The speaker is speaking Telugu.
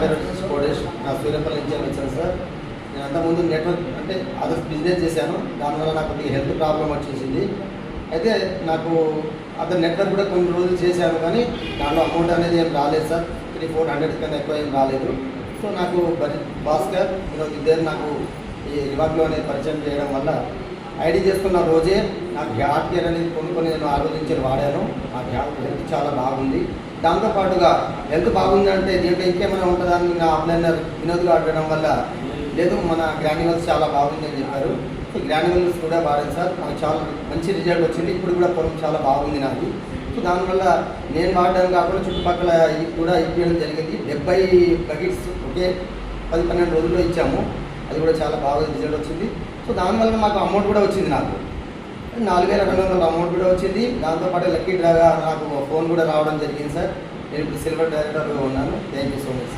పేరు వచ్చేసి కోడేష్, నా సూర్యపల్లి నుంచి వచ్చాను సార్. నేను అంతకుముందు నెట్వర్క్ అంటే అదర్ బిజినెస్ చేశాను, దానివల్ల నాకు కొద్దిగా హెల్త్ ప్రాబ్లం వచ్చేసింది. అయితే నాకు అదర్ నెట్వర్క్ కూడా కొన్ని రోజులు చేశాను, కానీ దానిలో అమౌంట్ అనేది ఏం రాలేదు సార్. 300-400 కన్నా ఎక్కువ ఏం రాలేదు. సో నాకు భాస్కర్ వినోద్ ఇద్దరు నాకు ఈ రివార్డ్లో అనేది పరిచయం చేయడం వల్ల ఐడి చేసుకున్న రోజే నాకు గ్యాప్ కేర్ అనేది కొనుక్కొని నేను ఆ రోజు నుంచి వాడాను. ఆ గ్యాప్ హెల్త్ చాలా బాగుంది. దాంతోపాటుగా హెల్త్ బాగుంది అంటే దీంట్లో ఇంకేమైనా ఉంటుందా అని నా అప్లైనర్ వినోద్గా అడగడం వల్ల లేదు, మన గ్రాన్యువల్స్ చాలా బాగుంది అని చెప్పారు. సో గ్రాన్యువల్స్ కూడా వాడాను సార్, నాకు చాలా మంచి రిజల్ట్ వచ్చింది. ఇప్పుడు కూడా పొలం చాలా బాగుంది నాకు. సో దానివల్ల నేను వాడడం కాకుండా చుట్టుపక్కల కూడా ఇప్పించడం జరిగింది. 70 బకెట్స్ ఒకే 10-12 రోజుల్లో ఇచ్చాము. అది కూడా చాలా బాగా రిజల్ట్ వచ్చింది. సో దానివల్ల మాకు అమౌంట్ కూడా వచ్చింది. నాకు 4200 అమౌంట్ కూడా వచ్చింది. దాంతోపాటు లక్కీ డ్రాగా నాకు ఫోన్ కూడా రావడం జరిగింది సార్. నేను ఇప్పుడు సిల్వర్ డైరెక్టర్గా ఉన్నాను. Thank you so much.